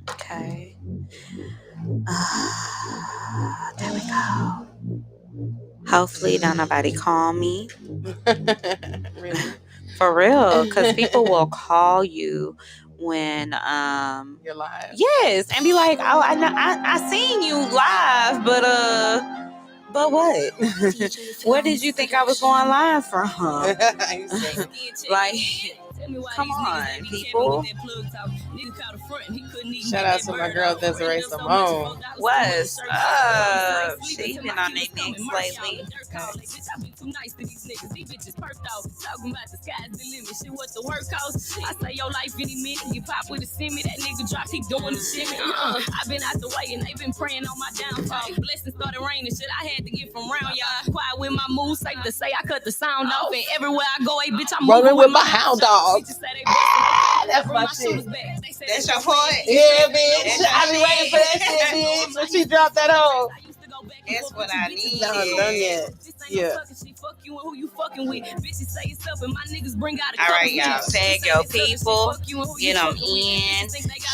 Okay. There we go. Hopefully, don't nobody call me. Really? For real, because people will call you when You're live. yes, and be like, oh, I know I seen you live, but what? Where did you think I was going live from? You said Like, come on, people. shout out to my girl Desiree Simone. What's up? She been on their necks lately. I've been out the way and they been praying on my downfall. Blessings started raining, shit I had to get from round y'all. Quiet with my mood, safe to say I cut the sound off. And everywhere I go, hey bitch, I'm Rolling moving with my hound dog. That's my That's shit. That's your point? Yeah, bitch. That's your I be waiting for that shit. shit, bitch. When she dropped that hoe. That's what I need. Not done yet. Yeah. All right, y'all. Tag your people. Get them in.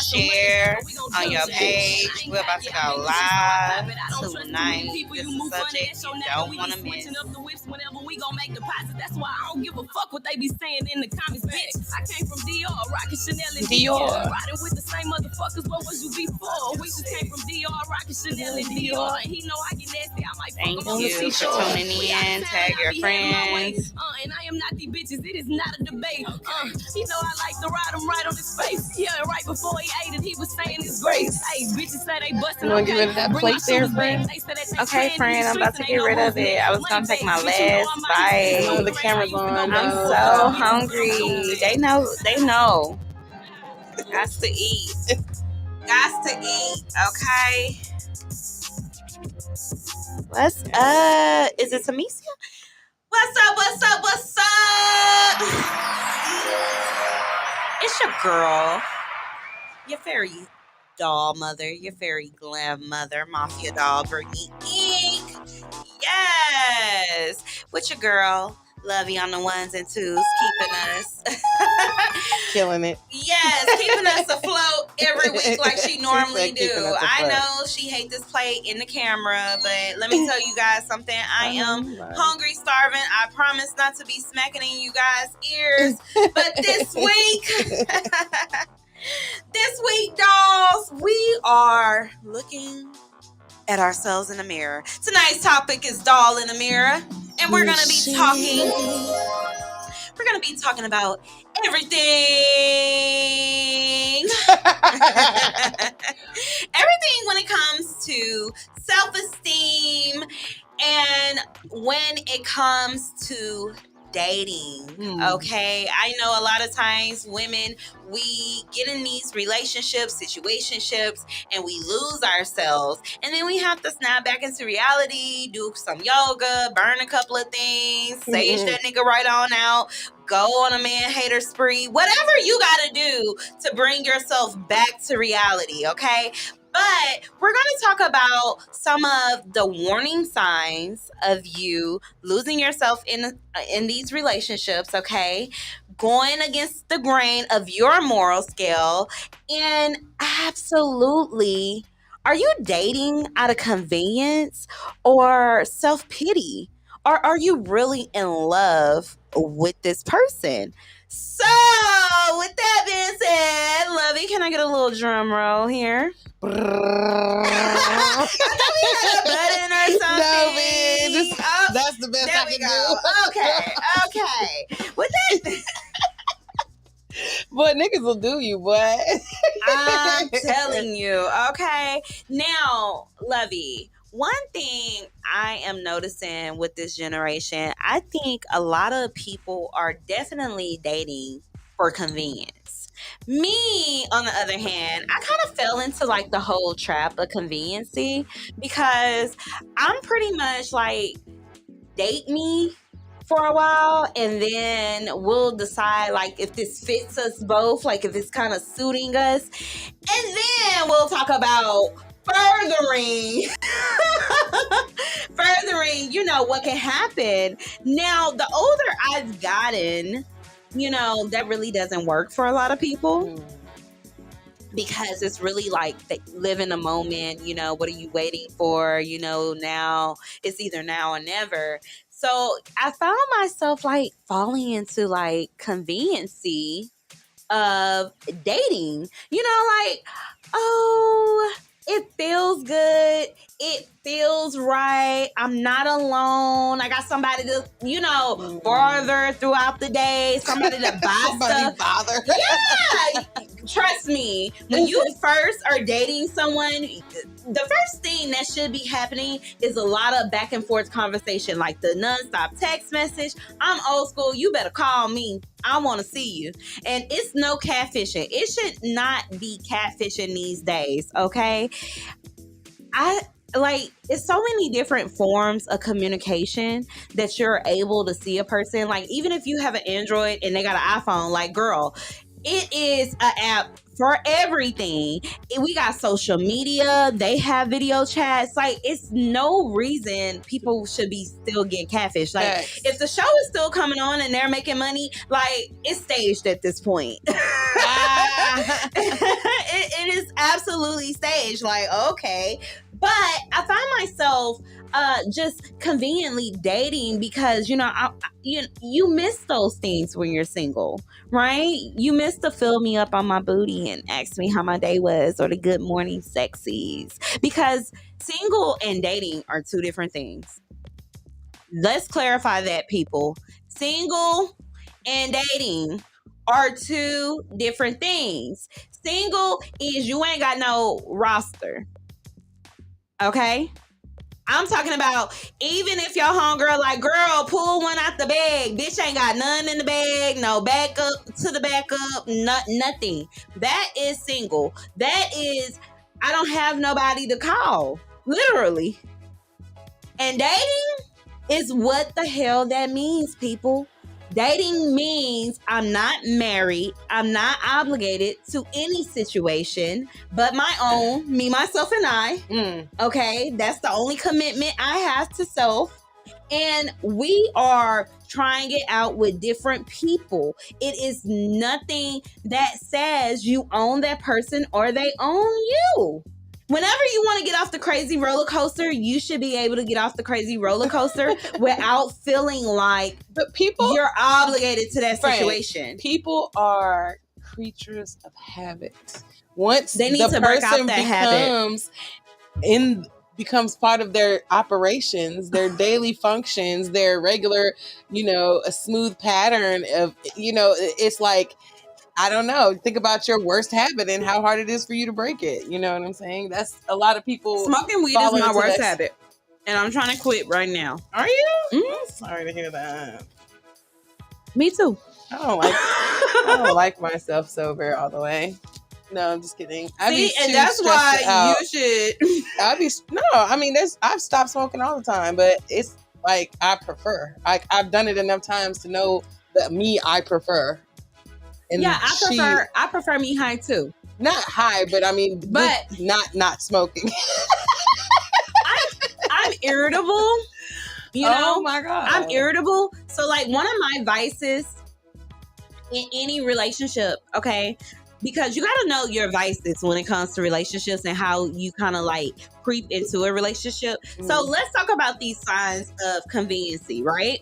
Share on your page. We're about to go live tonight. This is a subject you don't want to miss. That's why I don't give a fuck what they be saying in the comments, bitch. I came from Dior, rocking Chanel and Dior. Riding with the same motherfuckers, what was you before? We just came from Dior, rocking Chanel and Dior. And he know I get nasty, I might Thank fuck him you for tuning in. Tag your friends. and I am not these bitches, it is not a debate. He know I like to ride him right on his face. Yeah, right before he ate it, he was saying his grace. Hey, bitches say they bustin'. You wanna get rid of that plate there, friend? Okay, friend, I'm about to get rid of it. I was gonna take my last bite. Oh, the camera's on. I'm so hungry. They know. Got to eat. Got to eat. Okay. What's up? Is it Tamicia? What's up? What's up? What's up? It's your girl, your fairy doll mother, your fairy glam mother, Mafia doll, Brittany Ink. Yes, with your girl, Lovey on the ones and twos, keeping us Killing it. Yes, keeping us afloat every week like she normally do. Keeping us I afloat. know she hates this plate in the camera, but let me tell you guys something. I am hungry, starving. I promise not to be smacking in you guys' ears, but this week, dolls, we are looking at ourselves in the mirror. Tonight's topic is doll in the mirror, and we're gonna be talking. We're gonna be talking about everything. Everything when it comes to self-esteem and when it comes to dating. Okay, I know a lot of times women, we get in these relationships, situationships, and we lose ourselves, and then we have to snap back into reality, do some yoga, burn a couple of things, sage that nigga right on out, go on a man hater spree, whatever you gotta do to bring yourself back to reality. Okay, but we're going to talk about some of the warning signs of you losing yourself in these relationships, okay? Going against the grain of your moral scale. And absolutely, are you dating out of convenience or self-pity? Or are you really in love with this person? So, with that being said, Lovey, can I get a little drum roll here? I thought we had a button or something. No, man. That's the best There I we can go. do. Okay. With that, Boy, niggas will do you, boy. I'm telling you. Okay. Now, Lovey, one thing I am noticing with this generation, I think a lot of people are definitely dating for convenience. Me, on the other hand, I kind of fell into like the whole trap of conveniency because I'm pretty much like, date me for a while and then we'll decide like if this fits us both, like if it's kind of suiting us, and then we'll talk about furthering what can happen. Now, the older I've gotten, that really doesn't work for a lot of people. because it's really like live in the moment. What are you waiting for? Now it's either now or never. So I found myself like falling into like conveniency of dating. Like, oh, it feels good. It feels right. I'm not alone. I got somebody to, bother throughout the day. Somebody to buy stuff. Bother. Yeah. Trust me, when you first are dating someone, the first thing that should be happening is a lot of back and forth conversation, like the nonstop text message. I'm old school. You better call me. I want to see you. And it's no catfishing. It should not be catfishing these days, okay? It's so many different forms of communication that you're able to see a person. Like, even if you have an Android and they got an iPhone, like, girl, it is an app for everything. We got social media. They have video chats. Like, it's no reason people should be still getting catfish. Like, Yes. if the show is still coming on and they're making money, like, it's staged at this point. It is absolutely staged. Like, okay. But I find myself just conveniently dating because, you miss those things when you're single, right? You miss to fill me up on my booty and ask me how my day was, or the good morning sexies. Because single and dating are two different things. Let's clarify that, people. Single and dating are two different things. Single is you ain't got no roster. Okay? I'm talking about even if your homegirl like, girl, pull one out the bag. Bitch ain't got none in the bag. No backup to the backup. Nothing. That is single. That is, I don't have nobody to call. Literally. And dating is what the hell that means, people. Dating means I'm not married. I'm not obligated to any situation but my own, me, myself, and I. Okay? That's the only commitment I have to self. And we are trying it out with different people. It is nothing that says you own that person or they own you. Whenever you want to get off the crazy roller coaster, you should be able to get off the crazy roller coaster without feeling like you're obligated to that situation. People are creatures of habit. Once they need to break out that habit, becomes part of their operations, their daily functions, their regular, a smooth pattern of, it's like, I don't know. Think about your worst habit and how hard it is for you to break it. You know what I'm saying? That's a lot of people. Smoking weed is my worst habit. And I'm trying to quit right now. Are you? Mm-hmm. I'm sorry to hear that. Me too. I don't like myself sober all the way. No, I'm just kidding. And that's why you should. I've stopped smoking all the time, but it's like I prefer. I've done it enough times to know that I prefer. And yeah, I prefer me high too. Not high, but not smoking. I'm irritable. Oh my God. I'm irritable. So like one of my vices in any relationship, okay? Because you gotta know your vices when it comes to relationships and how you kind of like creep into a relationship. So let's talk about these signs of conveniency, right?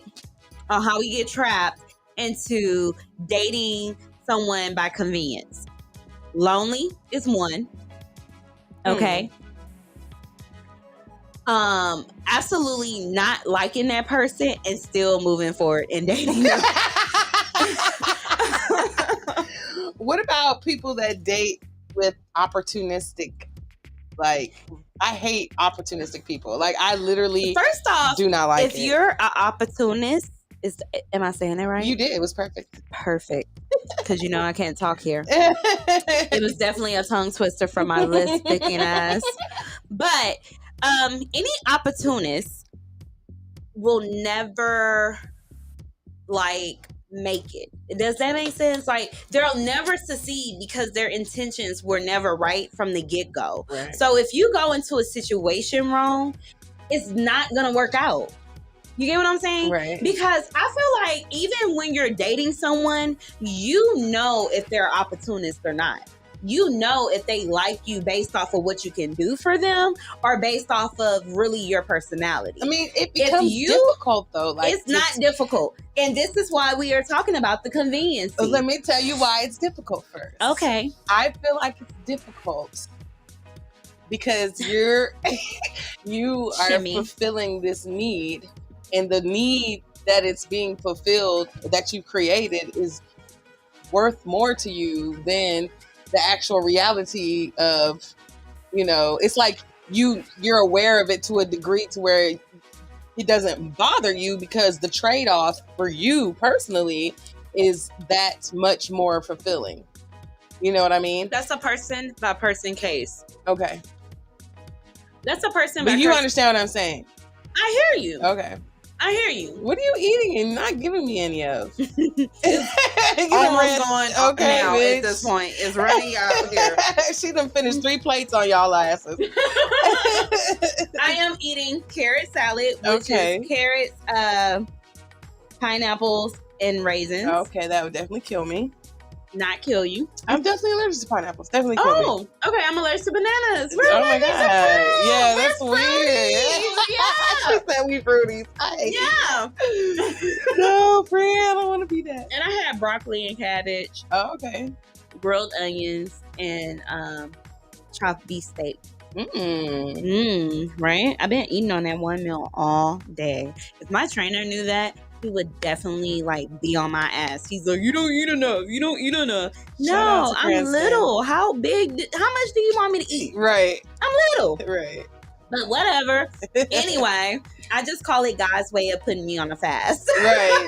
On how we get trapped into dating someone by convenience. Lonely is one. Okay. Absolutely not liking that person and still moving forward and dating them. What about people that date with opportunistic? Like, I hate opportunistic people. Like, I literally first off do not like if you're an opportunist. Am I saying that right? You did. It was perfect. Perfect. Because I can't talk here. It was definitely a tongue twister from my list picking ass. But any opportunist will never make it. Does that make sense? Like, they'll never succeed because their intentions were never right from the get-go. Right. So if you go into a situation wrong, it's not gonna work out. You get what I'm saying? Right. Because I feel like even when you're dating someone, you know if they're opportunist or not. you know if they like you based off of what you can do for them or based off of really your personality. I mean, it becomes difficult though. Like, it's not difficult. And this is why we are talking about the convenience. Let me tell you why it's difficult first. Okay. I feel like it's difficult because you are fulfilling this need, and the need that it's being fulfilled, that you created, is worth more to you than the actual reality of, it's like you're aware of it to a degree to where it doesn't bother you because the trade-off for you personally is that much more fulfilling. You know what I mean? That's a person by person case. Okay. That's a person by person. But you understand what I'm saying? I hear you. Okay. I hear you. What are you eating and not giving me any of? Almost going okay now bitch. At this point. It's running out here. She done finished 3 plates on y'all asses. I am eating carrot salad, which is carrots, pineapples, and raisins. Okay, that would definitely kill me. Not kill you. I'm definitely allergic to pineapples. Definitely kill me. Okay. I'm allergic to bananas. Oh my god. Yeah, that's weird. Yeah. She said we fruities. Yeah. No, friend, I don't want to be that. And I had broccoli and cabbage. Oh, okay. Grilled onions and chopped beef steak. Right? I've been eating on that one meal all day. If my trainer knew that, he would definitely be on my ass. He's like, you don't eat enough. You don't eat enough. No, I'm little. How much do you want me to eat? Right. I'm little. Right. But whatever. Anyway, I just call it God's way of putting me on a fast. Right.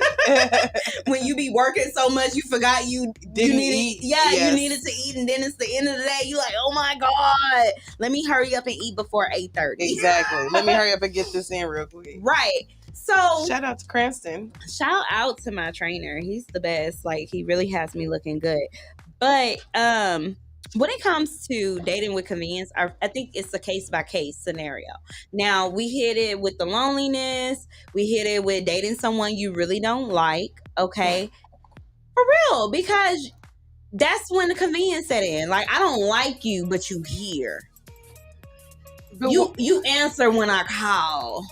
When you be working so much, you forgot you needed eat. Yeah, yes. You needed to eat, and then it's the end of the day. You like, oh my God, let me hurry up and eat before 8:30. Exactly. Let me hurry up and get this in real quick. Right. So shout out to Cranston. Shout out to my trainer. He's the best. He really has me looking good. But when it comes to dating with convenience, I think it's a case by case scenario. Now, we hit it with the loneliness. We hit it with dating someone you really don't like. Okay. For real. Because that's when the convenience set in. I don't like you, but you here. You answer when I call.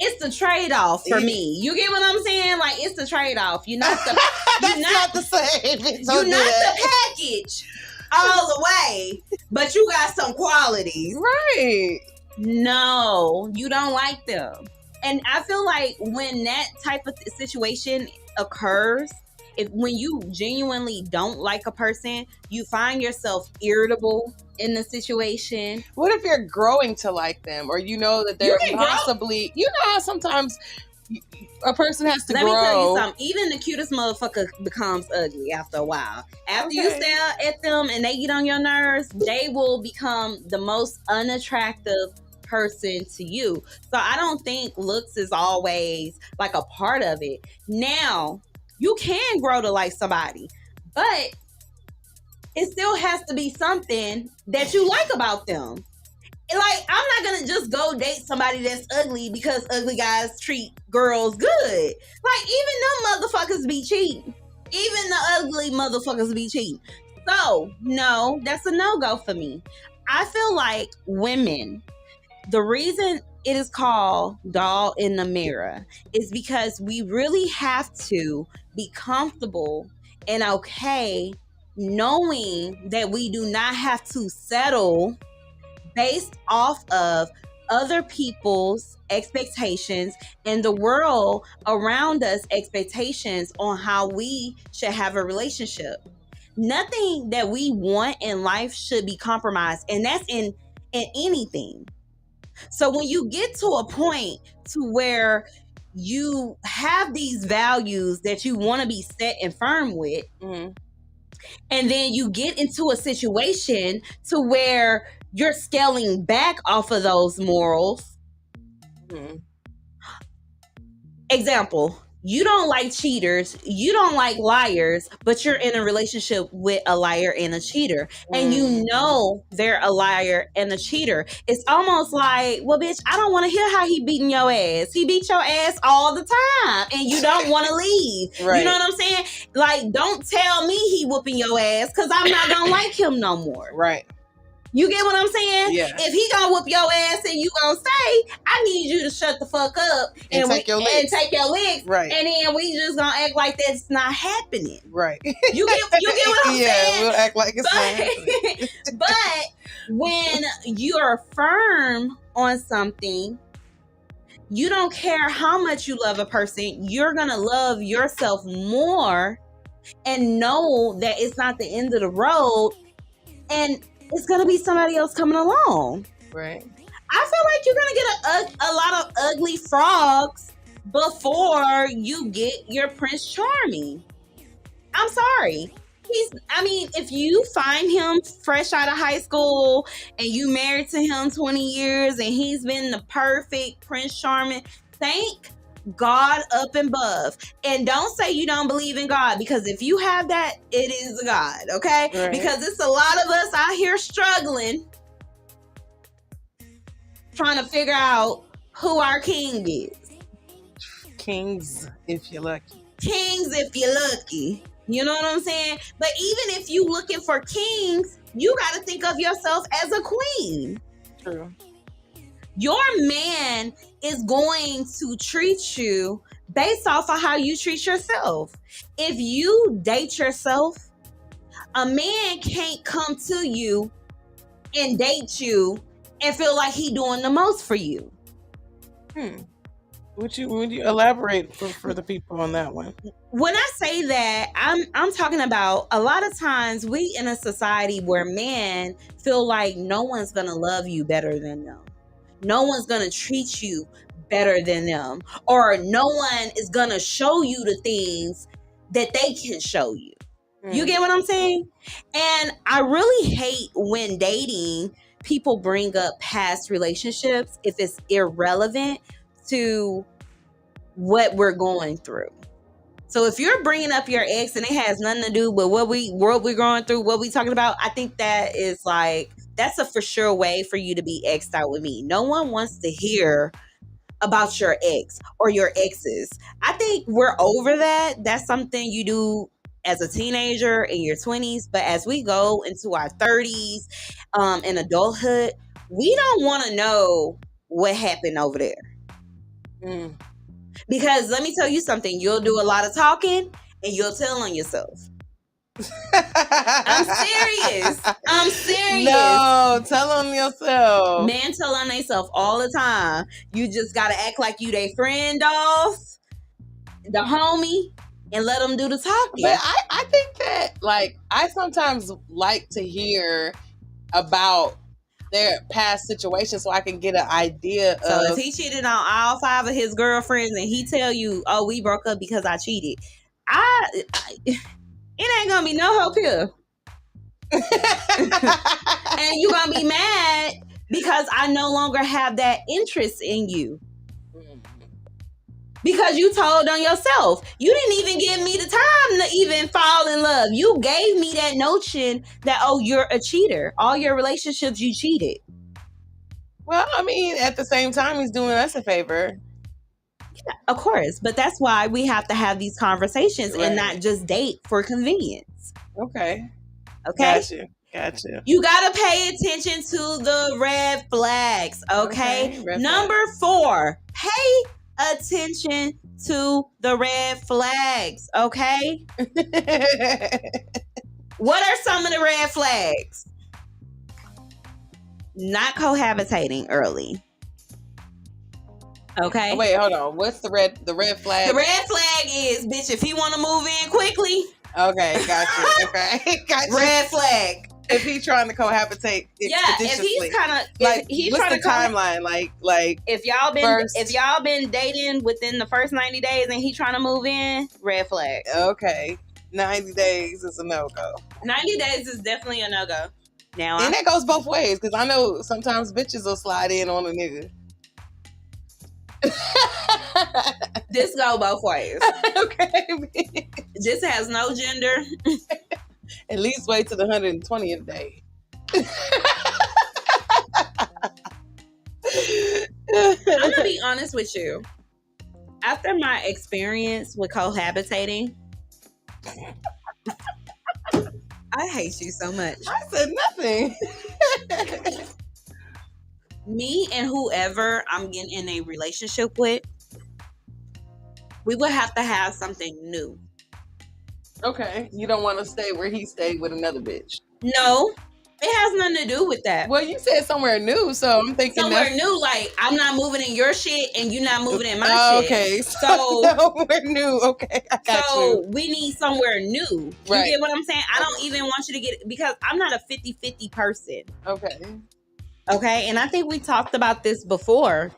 It's the trade-off for me. You get what I'm saying? It's the trade-off. You're not the That's not the same. You're not the package all the way, but you got some qualities. Right. No, you don't like them. And I feel like when that type of situation occurs, when you genuinely don't like a person, you find yourself irritable in the situation. What if you're growing to like them, or you know that they're possibly, you know how sometimes a person has to grow. Let me tell you something. Even the cutest motherfucker becomes ugly after a while. After you stare at them and they get on your nerves, they will become the most unattractive person to you. So I don't think looks is always a part of it. Now, you can grow to like somebody, but it still has to be something that you like about them. I'm not gonna just go date somebody that's ugly because ugly guys treat girls good. Even them motherfuckers be cheating. Even the ugly motherfuckers be cheating. So, no, that's a no-go for me. I feel like women, the reason it is called doll in the mirror is because we really have to be comfortable and okay knowing that we do not have to settle based off of other people's expectations and the world around us expectations on how we should have a relationship. Nothing that we want in life should be compromised, and that's in anything. So when you get to a point to where you have these values that you want to be set and firm with, and then you get into a situation to where you're scaling back off of those morals. Example, you don't like cheaters, you don't like liars, but you're in a relationship with a liar and a cheater, and you know they're a liar and a cheater. It's almost like, well, bitch, I don't want to hear how he beating your ass. He beat your ass all the time, and you don't want to leave. Right. You know what I'm saying? Like, don't tell me he whooping your ass, because I'm not gonna like him no more. Right. You get what I'm saying? Yeah. If he gonna whoop your ass and you gonna say, I need you to shut the fuck up And take your licks. Right. And then we just gonna act like that's not happening. Right. You get what I'm saying? Yeah, we'll act like it's not happening. But when you're firm on something, you don't care how much you love a person, you're gonna love yourself more and know that it's not the end of the road. And it's going to be somebody else coming along. Right. I feel like you're going to get a lot of ugly frogs before you get your Prince Charming. I'm sorry. If you find him fresh out of high school and you married to him 20 years and he's been the perfect Prince Charming, thank God up and above. And don't say you don't believe in God, because if you have that, it is God, okay? Right. Because it's a lot of us out here struggling, trying to figure out who our king is. Kings, if you're lucky. Kings, if you're lucky. You know what I'm saying? But even if you looking for kings, you got to think of yourself as a queen. True. Your man is going to treat you based off of how you treat yourself. If you date yourself, a man can't come to you and date you and feel like he doing the most for you. Would you elaborate for the people on that one? When I say that, I'm talking about a lot of times we in a society where men feel like no one's gonna love you better than them. No one's going to treat you better than them. Or no one is going to show you the things that they can show you. You get what I'm saying? And I really hate when dating, people bring up past relationships if it's irrelevant to what we're going through. So if you're bringing up your ex and it has nothing to do with what we're going through, what we talking about, I think that is like, that's a for sure way for you to be exed out with me. No one wants to hear about your ex or your exes. I think we're over that. That's something you do as a teenager in your 20s. But as we go into our 30s and adulthood, we don't want to know what happened over there. Because let me tell you something, you'll do a lot of talking and you'll tell on yourself. I'm serious. No, tell on yourself. Men tell on themselves all the time. You just gotta act like you their friend off, the homie, and let them do the talking. But I think that, like, I sometimes like to hear about their past situations so I can get an idea of. So if he cheated on all 5 of his girlfriends and he tell you, oh, we broke up because I cheated, it ain't gonna be no hope here. And you gonna be mad because I no longer have that interest in you. Because you told on yourself. You didn't even give me the time to even fall in love. You gave me that notion that, oh, you're a cheater. All your relationships, you cheated. Well, I mean, at the same time, he's doing us a favor. Yeah, of course. But that's why we have to have these conversations and not just date for convenience. Okay. Gotcha. You got to pay attention to the red flags, okay? Number 4, pay attention to the red flags, okay? What are some of the red flags? Not cohabitating early. Okay. Wait, hold on. What's the red flag? The red flag is, bitch, if he want to move in quickly. Okay, gotcha. Red flag. If he's trying to cohabitate expeditiously. Yeah, if he's kind of like, what's the timeline? Like if y'all been dating within the first 90 days and he trying to move in, red flag. Okay, 90 days is a no-go. 90 days is definitely a no-go. Now, and that goes both ways, because I know sometimes bitches will slide in on a nigga. This go both ways. Okay. This has no gender. At least wait to the 120th day. I'm gonna be honest with you. After my experience with cohabitating, I hate you so much. I said nothing. Me and whoever I'm getting in a relationship with, we would have to have something new. Okay. You don't want to stay where he stayed with another bitch. No, it has nothing to do with that. Well, you said somewhere new, so I'm thinking Somewhere new, like I'm not moving in your shit and you're not moving in my shit. Okay. So somewhere new. Okay. I got you. We need somewhere new. You Right. get what I'm saying? I don't even want you to get, because I'm not a 50-50 person. Okay. Okay. And I think we talked about this before,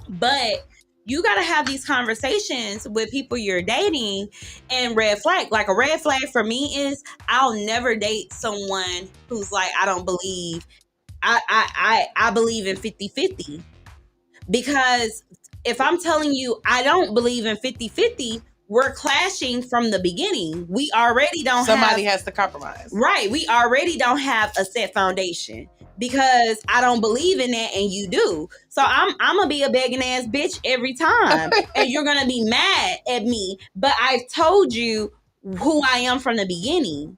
but you got to have these conversations with people you're dating. And red flag, like a red flag for me is I'll never date someone who's like, I don't believe, I believe in 50-50. Because if I'm telling you I don't believe in 50-50, we're clashing from the beginning. We already don't Somebody has to compromise. Right. We already don't have a set foundation because I don't believe in that and you do. So I'm gonna be a begging ass bitch every time. And you're gonna be mad at me. But I've told you who I am from the beginning.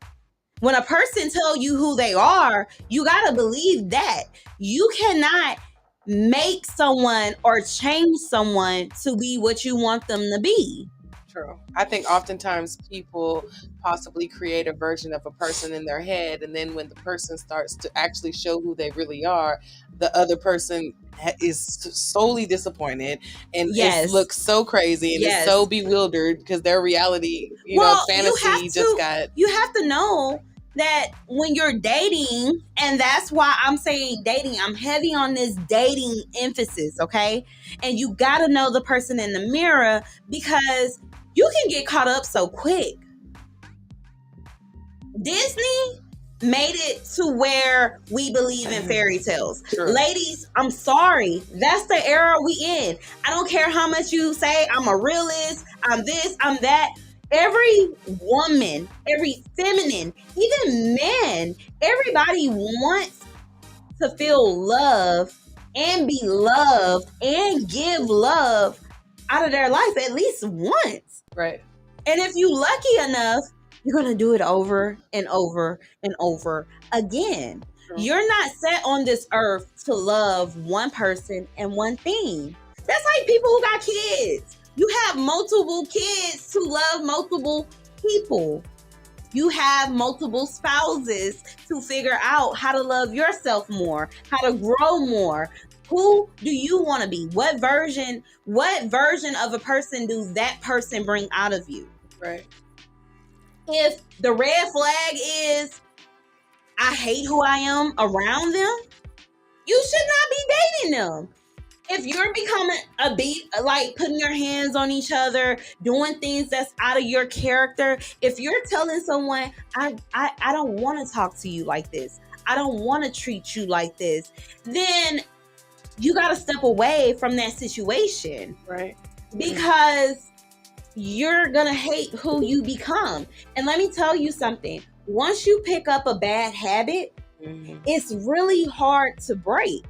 When a person tell you who they are, you gotta believe that. You cannot make someone or change someone to be what you want them to be. True. I think oftentimes people possibly create a version of a person in their head, and then when the person starts to actually show who they really are, the other person is solely disappointed and Yes. looks so crazy and Yes. is so bewildered because their reality, fantasy You have to know that when you're dating, and that's why I'm saying dating, I'm heavy on this dating emphasis, okay? And you gotta know the person in the mirror because you can get caught up so quick. Disney made it to where we believe in fairy tales. Sure. Ladies, I'm sorry. That's the era we in. I don't care how much you say I'm a realist, I'm this, I'm that. Every woman, every feminine, even men, everybody wants to feel love and be loved and give love out of their life at least once. Right. And if you lucky enough, you're going to do it over and over and over again. True. You're not set on this earth to love one person and one thing. That's like people who got kids. You have multiple kids to love multiple people. You have multiple spouses to figure out how to love yourself more, how to grow more. Who do you want to be? What version of a person does that person bring out of you? Right. If the red flag is, I hate who I am around them, you should not be dating them. If you're becoming a beat, like putting your hands on each other, doing things that's out of your character, if you're telling someone, I don't want to talk to you like this, I don't want to treat you like this, then you got to step away from that situation. Right. Because you're going to hate who you become. And let me tell you something. Once you pick up a bad habit, it's really hard to break.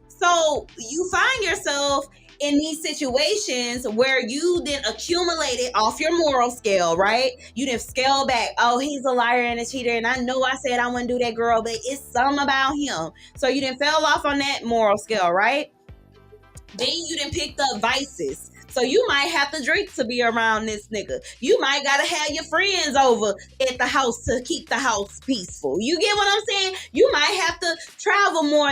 So you find yourself in these situations where you then accumulated off your moral scale, right? You didn't scale back. Oh, he's a liar and a cheater. And I know I said I wouldn't do that, girl, but it's something about him. So you didn't fell off on that moral scale, right? Then you done picked up vices. So you might have to drink to be around this nigga. You might gotta have your friends over at the house to keep the house peaceful. You get what I'm saying? You might have to travel more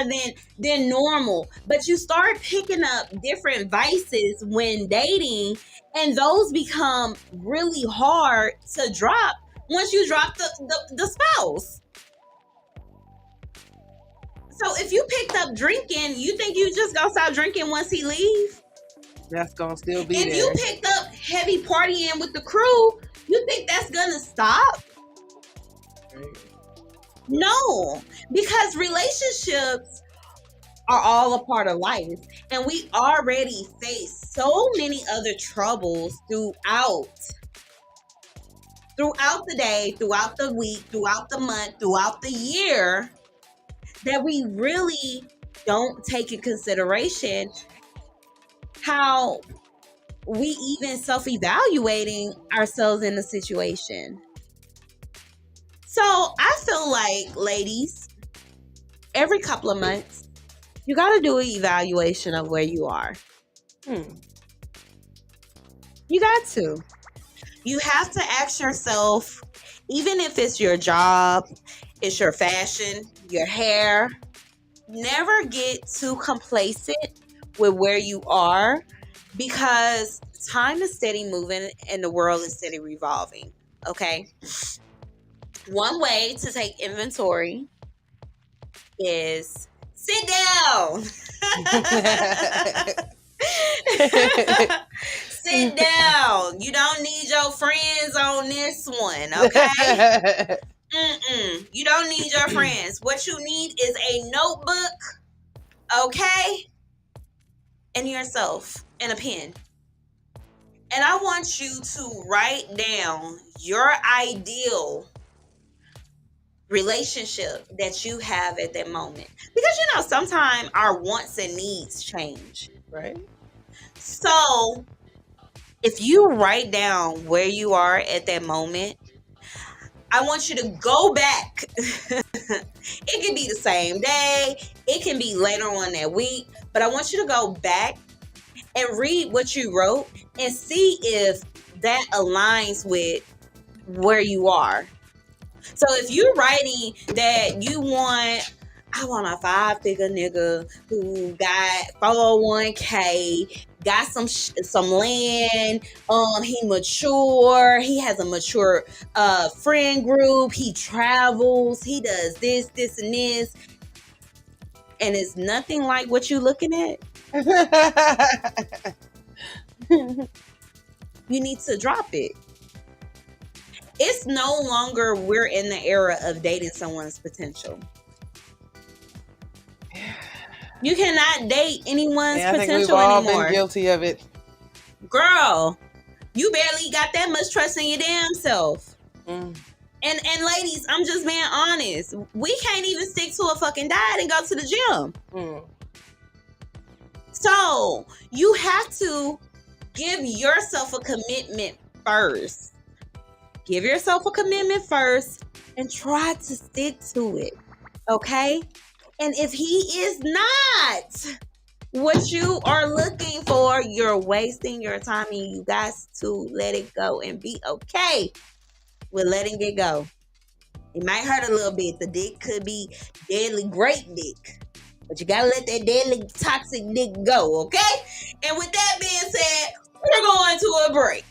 than normal. But you start picking up different vices when dating, and those become really hard to drop once you drop the spouse. So if you picked up drinking, you think you just gonna stop drinking once he leaves? That's gonna still be if there. You picked up heavy partying with the crew, you think that's gonna stop? Right. No, because relationships are all a part of life. And we already face so many other troubles throughout the day, throughout the week, throughout the month, throughout the year, that we really don't take in consideration how we even self-evaluating ourselves in the situation. So I feel like, ladies, every couple of months, you got to do an evaluation of where you are. You got to. You have to ask yourself, even if it's your job, it's your fashion, your hair, never get too complacent with where you are, because time is steady moving and the world is steady revolving. Okay? One way to take inventory is sit down. Sit down. You don't need your friends on this one, okay? You don't need your friends. What you need is a notebook, okay? And yourself and a pen. And I want you to write down your ideal relationship that you have at that moment. Because, you know, sometimes our wants and needs change. Right. So, if you write down where you are at that moment, I want you to go back. It can be the same day. It can be later on that week. But I want you to go back and read what you wrote and see if that aligns with where you are. So if you're writing that I want a 5-figure nigga who got 401k, got some land, he mature, he has a mature friend group, he travels, he does this, and this, and it's nothing like what you're looking at, you need to drop it. It's no longer we're in the era of dating someone's potential. You cannot date anyone's potential anymore. I think we've all been guilty of it. Girl, you barely got that much trust in your damn self. And ladies, I'm just being honest. We can't even stick to a fucking diet and go to the gym. So you have to give yourself a commitment first. Give yourself a commitment first and try to stick to it. Okay? And if he is not what you are looking for, you're wasting your time, and you got to let it go and be okay with letting it go. It might hurt a little bit. The dick could be deadly great dick, but you gotta let that deadly toxic dick go, okay? And with that being said, we're going to a break.